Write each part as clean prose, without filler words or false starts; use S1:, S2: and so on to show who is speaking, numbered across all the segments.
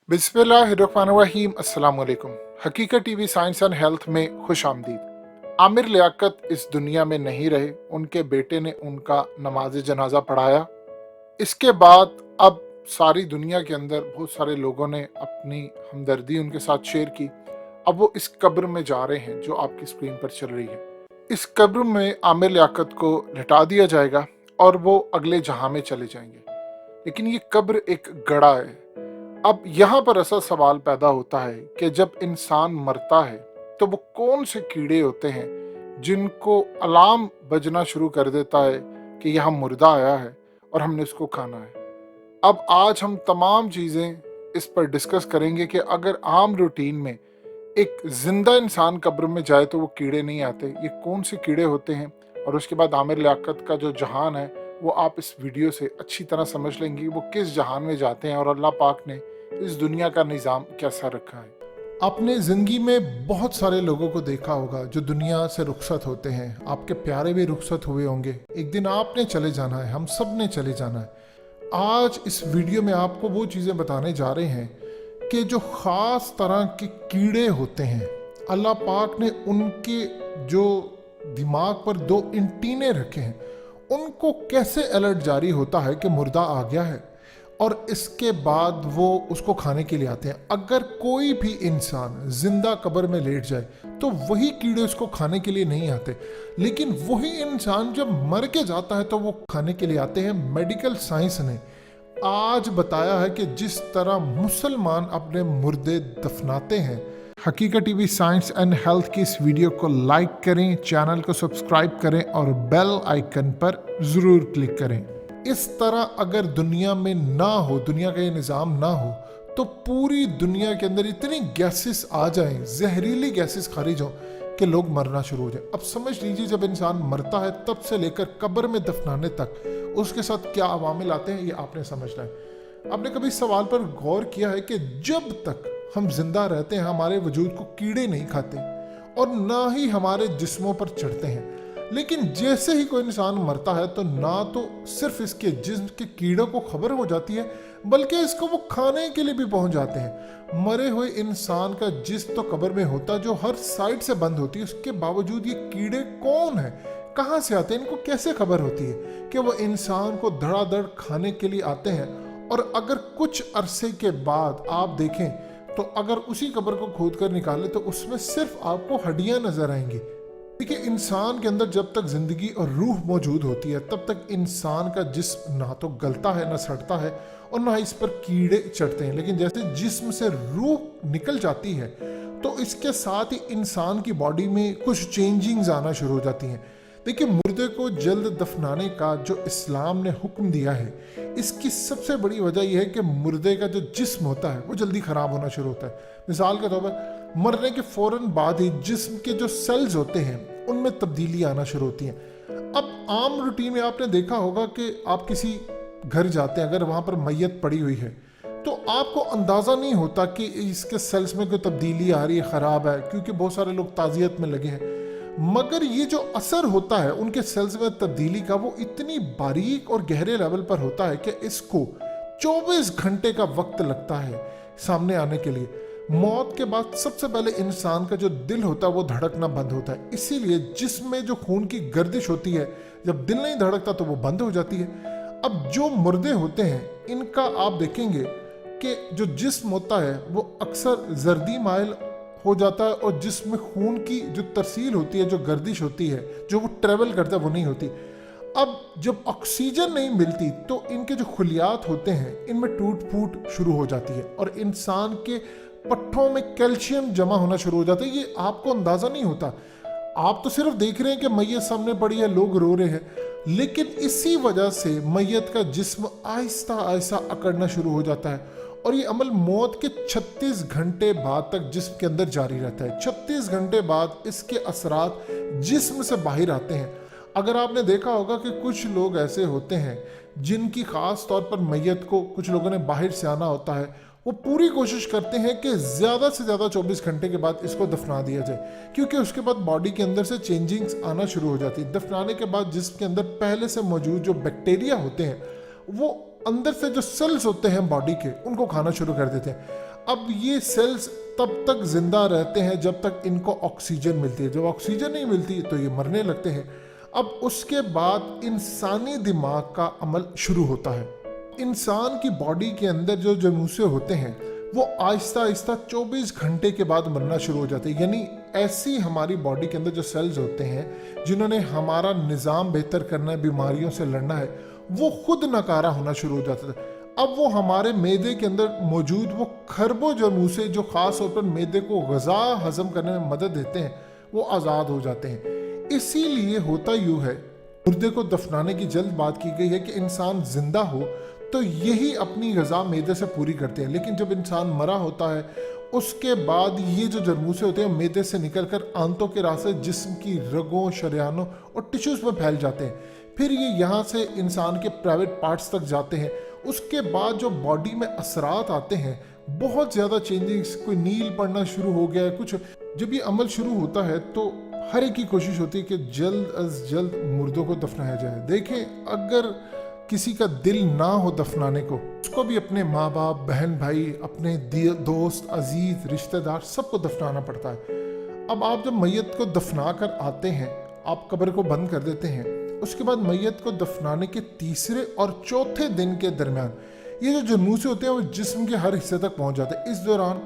S1: बिस्मिल्लाहिर्रहमानिर्रहीम। अस्सलाम वालेकुम। हकीकत टीवी साइंस एंड हेल्थ में खुश आमदीद। आमिर लियाकत इस दुनिया में नहीं रहे, उनके बेटे ने उनका नमाज जनाजा पढ़ाया। इसके बाद अब सारी दुनिया के अंदर बहुत सारे लोगों ने अपनी हमदर्दी उनके साथ शेयर की। अब वो इस कब्र में जा रहे हैं जो आपकी स्क्रीन पर चल रही है। इस कब्र में आमिर लियाकत को लिटा दिया जाएगा और वो अगले जहां में चले जाएंगे। लेकिन ये कब्र एक गड़ा है। अब यहाँ पर ऐसा सवाल पैदा होता है कि जब इंसान मरता है तो वो कौन से कीड़े होते हैं जिनको अलार्म बजना शुरू कर देता है कि यहाँ मुर्दा आया है और हमने उसको खाना है। अब आज हम तमाम चीज़ें इस पर डिस्कस करेंगे कि अगर आम रूटीन में एक जिंदा इंसान कब्र में जाए तो वो कीड़े नहीं आते, ये कौन से कीड़े होते हैं, और उसके बाद आमिर लियाकत का जो जहान है वो आप इस वीडियो से अच्छी तरह समझ लेंगे वो किस जहान में जाते हैं और अल्लाह पाक ने इस दुनिया का निज़ाम कैसा रखा है। आपने ज़िंदगी में बहुत सारे लोगों को देखा होगा जो दुनिया से रुखसत होते हैं। आपके प्यारे भी रुखसत हुए होंगे, एक दिन आपने चले जाना है, हम सब ने चले जाना है। आज इस वीडियो में आपको वो चीज़ें बताने जा रहे हैं कि जो ख़ास तरह के कीड़े होते हैं, अल्लाह पाक ने उनके जो दिमाग पर दो एंटीने रखे हैं, उनको कैसे अलर्ट जारी होता है कि मुर्दा आ गया है, और इसके बाद वो उसको खाने के लिए आते हैं। अगर कोई भी इंसान जिंदा कब्र में लेट जाए तो वही कीड़े उसको खाने के लिए नहीं आते, लेकिन वही इंसान जब मर के जाता है तो वो खाने के लिए आते हैं। मेडिकल साइंस ने आज बताया है कि जिस तरह मुसलमान अपने मुर्दे दफनाते हैं। हकीकत टीवी साइंस एंड हेल्थ की इस वीडियो को लाइक करें, चैनल को सब्सक्राइब करें और बेल आइकन पर ज़रूर क्लिक करें। इस तरह अगर दुनिया में ना हो, दुनिया का ये निज़ाम ना हो, तो पूरी दुनिया के अंदर इतनी गैसेस आ जाएं, जहरीली गैसेस खारिज हों कि लोग मरना शुरू हो जाए। अब समझ लीजिए जब इंसान मरता है तब से लेकर कब्र में दफनाने तक उसके साथ क्या अवामिल आते हैं, ये आपने समझना है। आपने कभी इस सवाल पर गौर किया है कि जब तक हम जिंदा रहते हैं हमारे वजूद को कीड़े नहीं खाते और ना ही हमारे जिस्मों पर चढ़ते हैं, लेकिन जैसे ही कोई इंसान मरता है तो ना तो सिर्फ इसके जिस्म के कीड़ों को खबर हो जाती है बल्कि इसको वो खाने के लिए भी पहुंच जाते हैं। मरे हुए इंसान का जिस्म तो कब्र में होता जो हर साइड से बंद होती है, उसके बावजूद ये कीड़े कौन है, कहाँ से आते हैं, इनको कैसे खबर होती है कि वो इंसान को धड़ाधड़ खाने के लिए आते हैं। और अगर कुछ अरसे के बाद आप देखें तो अगर उसी कब्र को खोद कर निकाले तो उसमें सिर्फ आपको हड्डियां नजर आएंगी। देखिए, इंसान के अंदर जब तक जिंदगी और रूह मौजूद होती है तब तक इंसान का जिस्म ना तो गलता है, ना सड़ता है और ना इस पर कीड़े चढ़ते हैं। लेकिन जैसे जिस्म से रूह निकल जाती है तो इसके साथ ही इंसान की बॉडी में कुछ चेंजिंग्स आना शुरू हो जाती हैं। देखिए, मुर्दे को जल्द दफनाने का जो इस्लाम ने हुक्म दिया है, इसकी सबसे बड़ी वजह यह है कि मुर्दे का जो जिस्म होता है वो जल्दी ख़राब होना शुरू होता है। मिसाल के तौर पर मरने के फ़ौरन बाद ही जिस्म के जो सेल्स होते हैं उनमें तब्दीली आना शुरू होती है। अब आम रूटीन में आपने देखा होगा कि आप किसी घर जाते हैं, अगर वहाँ पर मैयत पड़ी हुई है तो आपको अंदाज़ा नहीं होता कि इसके सेल्स में कोई तब्दीली आ रही है, ख़राब है, क्योंकि बहुत सारे लोग ताज़ियत में लगे हैं। मगर ये जो असर होता है उनके सेल्स में तब्दीली का, वो इतनी बारीक और गहरे लेवल पर होता है कि इसको 24 घंटे का वक्त लगता है सामने आने के लिए। मौत के बाद सबसे पहले इंसान का जो दिल होता है वो धड़कना बंद होता है, इसीलिए जिसमें जो खून की गर्दिश होती है, जब दिल नहीं धड़कता तो वो बंद हो जाती है। अब जो मुर्दे होते हैं इनका आप देखेंगे कि जो जिस्म होता है वो अक्सर जर्दी माइल हो जाता है और जिसमें खून की जो तरसील होती है, जो गर्दिश होती है, जो वो ट्रेवल करता है, वो नहीं होती। अब जब ऑक्सीजन नहीं मिलती तो इनके जो खुलियात होते हैं इनमें टूट फूट शुरू हो जाती है और इंसान के पट्टों में कैल्शियम जमा होना शुरू हो जाता है। ये आपको अंदाज़ा नहीं होता, आप तो सिर्फ देख रहे हैं कि मैयत सामने पड़ी है, लोग रो रहे हैं, लेकिन इसी वजह से मैयत का जिस्म आहिस्ता आहिस्ता अकड़ना शुरू हो जाता है और ये अमल मौत के 36 घंटे बाद तक जिस्म के अंदर जारी रहता है। 36 घंटे बाद इसके असरात जिस्म से बाहर आते हैं। अगर आपने देखा होगा कि कुछ लोग ऐसे होते हैं जिनकी ख़ास तौर पर मैयत को कुछ लोगों ने बाहर से आना होता है, वो पूरी कोशिश करते हैं कि ज़्यादा से ज़्यादा 24 घंटे के बाद इसको दफना दिया जाए, क्योंकि उसके बाद बॉडी के अंदर से चेंजिंग्स आना शुरू हो जाती है। दफनाने के बाद जिसके अंदर पहले से मौजूद जो बैक्टीरिया होते हैं वो अंदर से जो सेल्स होते हैं बॉडी के, उनको खाना शुरू कर देते हैं। अब ये सेल्स तब तक जिंदा रहते हैं जब तक इनको ऑक्सीजन मिलती है। जब ऑक्सीजन नहीं मिलती तो ये मरने लगते हैं। अब उसके बाद इंसानी दिमाग का अमल शुरू होता है। इंसान की बॉडी के अंदर जो जमूसे होते हैं वो आहिस्ता आहिस्ता 24 घंटे के बाद मरना शुरू हो जाते हैं। यानी ऐसी हमारी बॉडी के अंदर जो सेल्स होते हैं जिन्होंने हमारा निज़ाम बेहतर करना है, बीमारियों से लड़ना है, वो खुद नकारा होना शुरू हो जाता है। अब वो हमारे मैदे के अंदर मौजूद वो खरबों जमूसे जो ख़ास तौर पर मैदे को ग़िज़ा हज़म करने में मदद देते हैं वो आज़ाद हो जाते हैं। इसीलिए होता यूँ है, मुर्दे को दफनाने की जल्द बात की गई है कि इंसान जिंदा हो तो यही अपनी ग़िज़ा मैदे से पूरी करते हैं, लेकिन जब इंसान मरा होता है उसके बाद ये जो जरमूसे होते हैं मैदे से निकलकर आंतों के रास्ते जिस्म की रगों, शरियानों और टिश्यूज़ में फैल जाते हैं। फिर ये यहाँ से इंसान के प्राइवेट पार्ट्स तक जाते हैं। उसके बाद जो बॉडी में असरात आते हैं, बहुत ज़्यादा चेंजेस, कोई नील पड़ना शुरू हो गया है कुछ। जब ये अमल शुरू होता है तो हर एक की कोशिश होती है कि जल्द अज जल्द मुर्दों को दफनाया जाए। देखें, अगर किसी का दिल ना हो दफनाने को, उसको भी अपने माँ बाप, बहन भाई, अपने दोस्त, अजीज, रिश्तेदार सबको दफनाना पड़ता है। अब आप जब मैयत को दफना कर आते हैं, आप कब्र को बंद कर देते हैं, उसके बाद मैयत को दफनाने के तीसरे और चौथे दिन के दरमियान ये जो जमूसे होते हैं वो जिस्म के हर हिस्से तक पहुँच जाते हैं। इस दौरान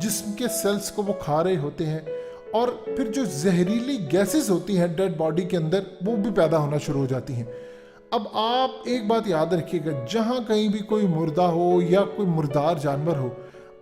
S1: जिस्म के सेल्स को वो खा रहे होते हैं और फिर जो जहरीली गैसेस होती हैं डेड बॉडी के अंदर वो भी पैदा होना शुरू हो जाती हैं। अब आप एक बात याद रखिएगा, जहाँ कहीं भी कोई मुर्दा हो या कोई मुर्दार जानवर हो,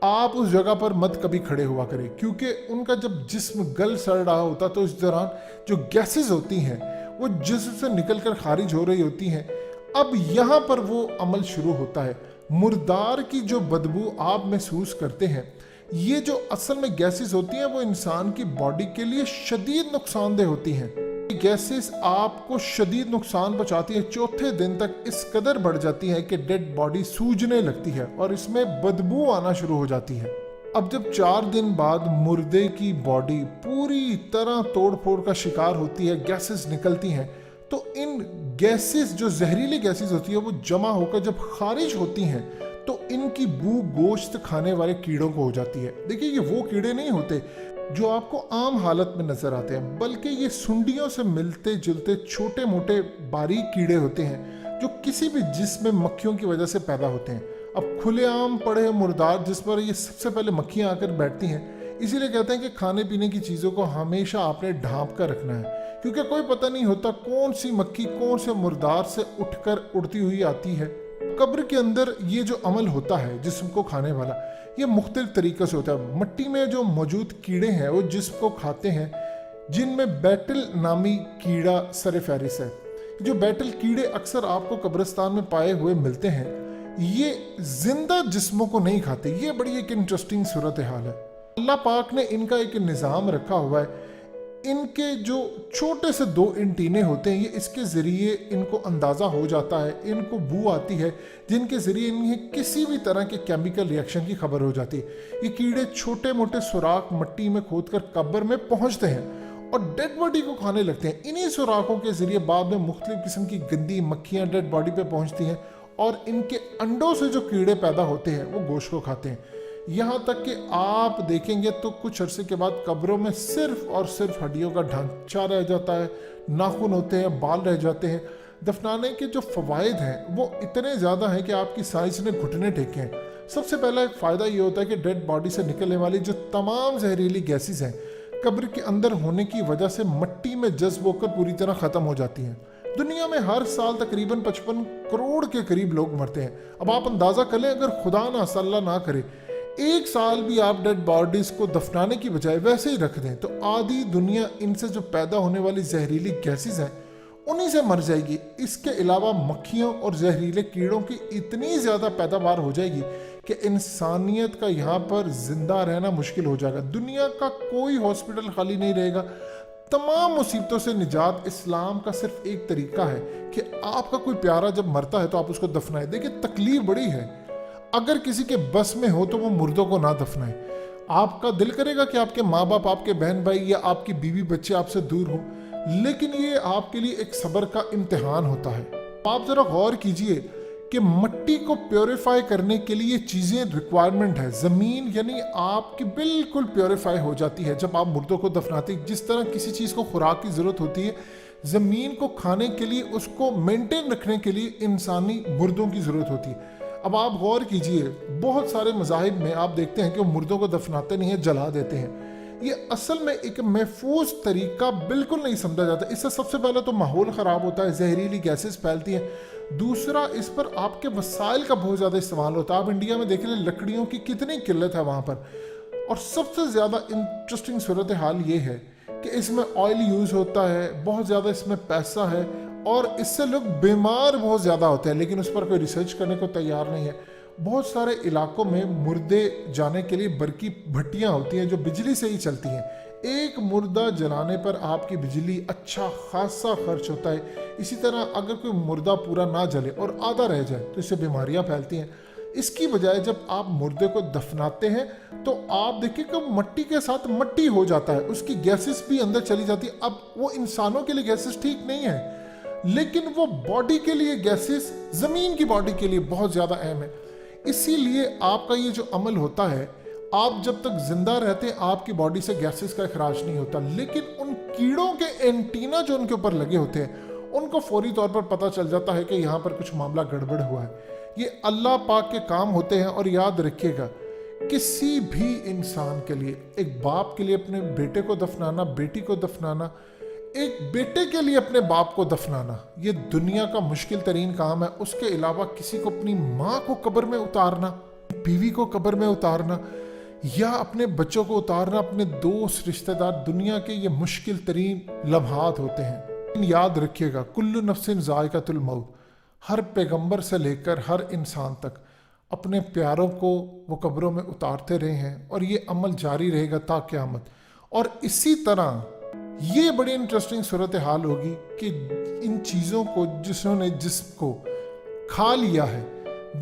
S1: आप उस जगह पर मत कभी खड़े हुआ करें, क्योंकि उनका जब जिस्म गल सड़ रहा होता तो इस दौरान जो गैसेस होती हैं वो जिस्म से निकल कर खारिज हो रही होती हैं। अब यहाँ पर वो अमल शुरू होता है। मुर्दार की जो बदबू आप महसूस करते हैं, ये जो असल में गैसेस होती हैं वो इंसान की बॉडी के लिए शदीद नुकसानदेह होती हैं। गैसेस आपको शदीद नुकसान पहुंचाती है। चौथे दिन तक इस कदर बढ़ जाती है कि डेड बॉडी सूजने लगती है और इसमें बदबू आना शुरू हो जाती है। अब जब 4 दिन बाद मुर्दे की बॉडी पूरी तरह तोड़ फोड़ का शिकार होती है, गैसेस निकलती हैं, तो इन गैसेस जो जहरीली गैसेस होती है वो जमा होकर जब खारिज होती हैं तो इनकी बू गोश्त खाने वाले कीड़ों को हो जाती है। देखिए, ये वो कीड़े नहीं होते जो आपको आम हालत में नजर आते हैं, बल्कि ये सुंडियों से मिलते जुलते छोटे मोटे बारीक कीड़े होते हैं जो किसी भी जिस्म में मक्खियों की वजह से पैदा होते हैं। अब खुलेआम पड़े मुर्दार जिस पर ये सबसे पहले मक्खियां आकर बैठती हैं, इसीलिए कहते हैं कि खाने पीने की चीज़ों को हमेशा आपने ढांप कर रखना है, क्योंकि कोई पता नहीं होता कौन सी मक्खी कौन से मुर्दार से उठकर उड़ती हुई आती है। कब्र के अंदर ये जो अमल होता है जिस्म को खाने वाला, ये मुख्तलिफ तरीक़े से होता है। मिट्टी में जो मौजूद कीड़े हैं वो जिस्म को खाते हैं, जिनमें बैटल नामी कीड़ा सरफहरिस्त है। जो बैटल कीड़े अक्सर आपको कब्रिस्तान में पाए हुए मिलते हैं, ये जिंदा जिस्मों को नहीं खाते। ये बड़ी एक इंटरेस्टिंग सूरत हाल है। अल्लाह पाक ने इनका एक निज़ाम रखा हुआ है। इनके जो छोटे से 2 एंटीने होते हैं, ये इसके ज़रिए इनको अंदाज़ा हो जाता है, इनको बू आती है, जिनके ज़रिए इन्हें किसी भी तरह के केमिकल रिएक्शन की खबर हो जाती है। ये कीड़े छोटे मोटे सुराख मिट्टी में खोदकर कब्र में पहुंचते हैं और डेड बॉडी को खाने लगते हैं। इन्हीं सुराखों के ज़रिए बाद में मुख्तलिफ किस्म की गंदी मक्खियाँ डेड बॉडी पर पहुँचती हैं और इनके अंडों से जो कीड़े पैदा होते हैं वो गोश्त को खाते हैं। यहाँ तक कि आप देखेंगे तो कुछ अरसे के बाद कब्रों में सिर्फ और सिर्फ हड्डियों का ढांचा रह जाता है, नाखून होते हैं, बाल रह जाते हैं। दफनाने के जो फ़वाइद हैं वो इतने ज़्यादा हैं कि आपकी साइंस ने घुटने टेके हैं। सबसे पहला एक फ़ायदा ये होता है कि डेड बॉडी से निकलने वाली जो तमाम जहरीली गैसेस हैं कब्र के अंदर होने की वजह से मिट्टी में जज्ब होकर पूरी तरह ख़त्म हो जाती हैं। दुनिया में हर साल तकरीबन 55 करोड़ के करीब लोग मरते हैं। अब आप अंदाज़ा कर लें, अगर खुदा ना अल्लाह ना करे 1 साल भी आप डेड बॉडीज को दफनाने की बजाय वैसे ही रख दें तो आधी दुनिया इनसे जो पैदा होने वाली जहरीली गैसेस हैं उन्हीं से मर जाएगी। इसके अलावा मक्खियों और जहरीले कीड़ों की इतनी ज़्यादा पैदावार हो जाएगी कि इंसानियत का यहाँ पर जिंदा रहना मुश्किल हो जाएगा। दुनिया का कोई हॉस्पिटल खाली नहीं रहेगा। तमाम मुसीबतों से निजात इस्लाम का सिर्फ एक तरीका है कि आपका कोई प्यारा जब मरता है तो आप उसको दफनाएं। देखिए, तकलीफ बड़ी है। अगर किसी के बस में हो तो वो मुर्दों को ना दफनाएं। आपका दिल करेगा कि आपके माँ बाप, आपके बहन भाई या आपकी बीवी बच्चे आपसे दूर हो, लेकिन ये आपके लिए एक सब्र का इम्तिहान होता है। आप जरा गौर कीजिए کہ مٹی کو پیوریفائی کرنے کے لیے چیزیں ریکوائرمنٹ ہے. زمین یعنی آپ کی بالکل پیوریفائی ہو جاتی ہے جب آپ مردوں کو دفناتے ہیں. جس طرح کسی چیز کو خوراک کی ضرورت ہوتی ہے, زمین کو کھانے کے لیے, اس کو مینٹین رکھنے کے لیے انسانی مردوں کی ضرورت ہوتی ہے. اب آپ غور کیجئے, بہت سارے مذاہب میں آپ دیکھتے ہیں کہ وہ مردوں کو دفناتے نہیں ہیں, جلا دیتے ہیں. یہ اصل میں ایک محفوظ طریقہ بالکل نہیں سمجھا جاتا. اس سے سب سے پہلے تو ماحول خراب ہوتا ہے, زہریلی گیسز پھیلتی ہیں. دوسرا, اس پر آپ کے وسائل کا بہت زیادہ استعمال ہوتا ہے. آپ انڈیا میں دیکھ لیں لکڑیوں کی کتنی قلت ہے وہاں پر. اور سب سے زیادہ انٹرسٹنگ صورتحال یہ ہے کہ اس میں آئل یوز ہوتا ہے, بہت زیادہ اس میں پیسہ ہے, اور اس سے لوگ بیمار بہت زیادہ ہوتے ہیں, لیکن اس پر کوئی ریسرچ کرنے کو تیار نہیں ہے. بہت سارے علاقوں میں مردے جانے کے لیے برقی بھٹیاں ہوتی ہیں جو بجلی سے ہی چلتی ہیں. ایک مردہ جلانے پر آپ کی بجلی اچھا خاصا خرچ ہوتا ہے. اسی طرح اگر کوئی مردہ پورا نہ جلے اور آدھا رہ جائے تو اس سے بیماریاں پھیلتی ہیں. اس کی بجائے جب آپ مردے کو دفناتے ہیں تو آپ دیکھیں کہ مٹی کے ساتھ مٹی ہو جاتا ہے, اس کی گیسز بھی اندر چلی جاتی ہے. اب وہ انسانوں کے لیے گیسز ٹھیک نہیں ہے, لیکن وہ باڈی کے لیے گیسز زمین کی باڈی کے لیے بہت زیادہ اہم ہے. اسی لیے آپ کا یہ جو عمل ہوتا ہے, آپ جب تک زندہ رہتے ہیں آپ کی باڈی سے گیسز کا اخراج نہیں ہوتا, لیکن ان کیڑوں کے اینٹینا جو ان کے اوپر لگے ہوتے ہیں ان کو فوری طور پر پتہ چل جاتا ہے کہ یہاں پر کچھ معاملہ گڑبڑ ہوا ہے. یہ اللہ پاک کے کام ہوتے ہیں. اور یاد رکھیے گا, کسی بھی انسان کے لیے, ایک باپ کے لیے اپنے بیٹے کو دفنانا, بیٹی کو دفنانا, ایک بیٹے کے لیے اپنے باپ کو دفنانا, یہ دنیا کا مشکل ترین کام ہے. اس کے علاوہ کسی کو اپنی ماں کو قبر میں اتارنا, بیوی کو قبر میں اتارنا, یا اپنے بچوں کو اتارنا, اپنے دوست رشتہ دار, دنیا کے یہ مشکل ترین لمحات ہوتے ہیں. یاد رکھیے گا, کل نفس ذائقۃ الموت, ہر پیغمبر سے لے کر ہر انسان تک اپنے پیاروں کو وہ قبروں میں اتارتے رہے ہیں, اور یہ عمل جاری رہے گا تا قیامت. اور اسی طرح یہ بڑی انٹرسٹنگ صورتحال ہوگی کہ ان چیزوں کو جسوں نے جسم کو کھا لیا ہے,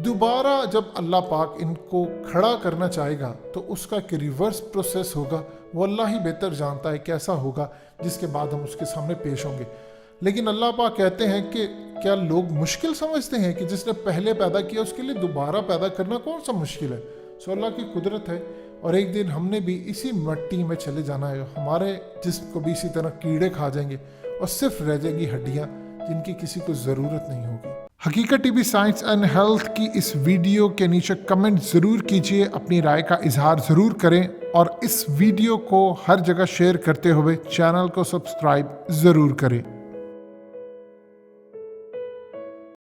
S1: دوبارہ جب اللہ پاک ان کو کھڑا کرنا چاہے گا تو اس کا ایک ریورس پروسیس ہوگا. وہ اللہ ہی بہتر جانتا ہے کیسا ہوگا, جس کے بعد ہم اس کے سامنے پیش ہوں گے. لیکن اللہ پاک کہتے ہیں کہ کیا لوگ مشکل سمجھتے ہیں کہ جس نے پہلے پیدا کیا اس کے لیے دوبارہ پیدا کرنا کون سا مشکل ہے. سو اللہ کی قدرت ہے, اور ایک دن ہم نے بھی اسی مٹی میں چلے جانا ہے. ہمارے جسم کو بھی اسی طرح کیڑے کھا جائیں گے, اور صرف رہ جائیں گی ہڈیاں جن کی کسی کو ضرورت نہیں ہوگی. حقیقت T V science and health کی اس ویڈیو کے نیچے کمنٹ ضرور کیجئے, اپنی رائے کا اظہار ضرور کریں, اور اس ویڈیو کو ہر جگہ شیئر کرتے ہوئے چینل کو سبسکرائب ضرور کریں.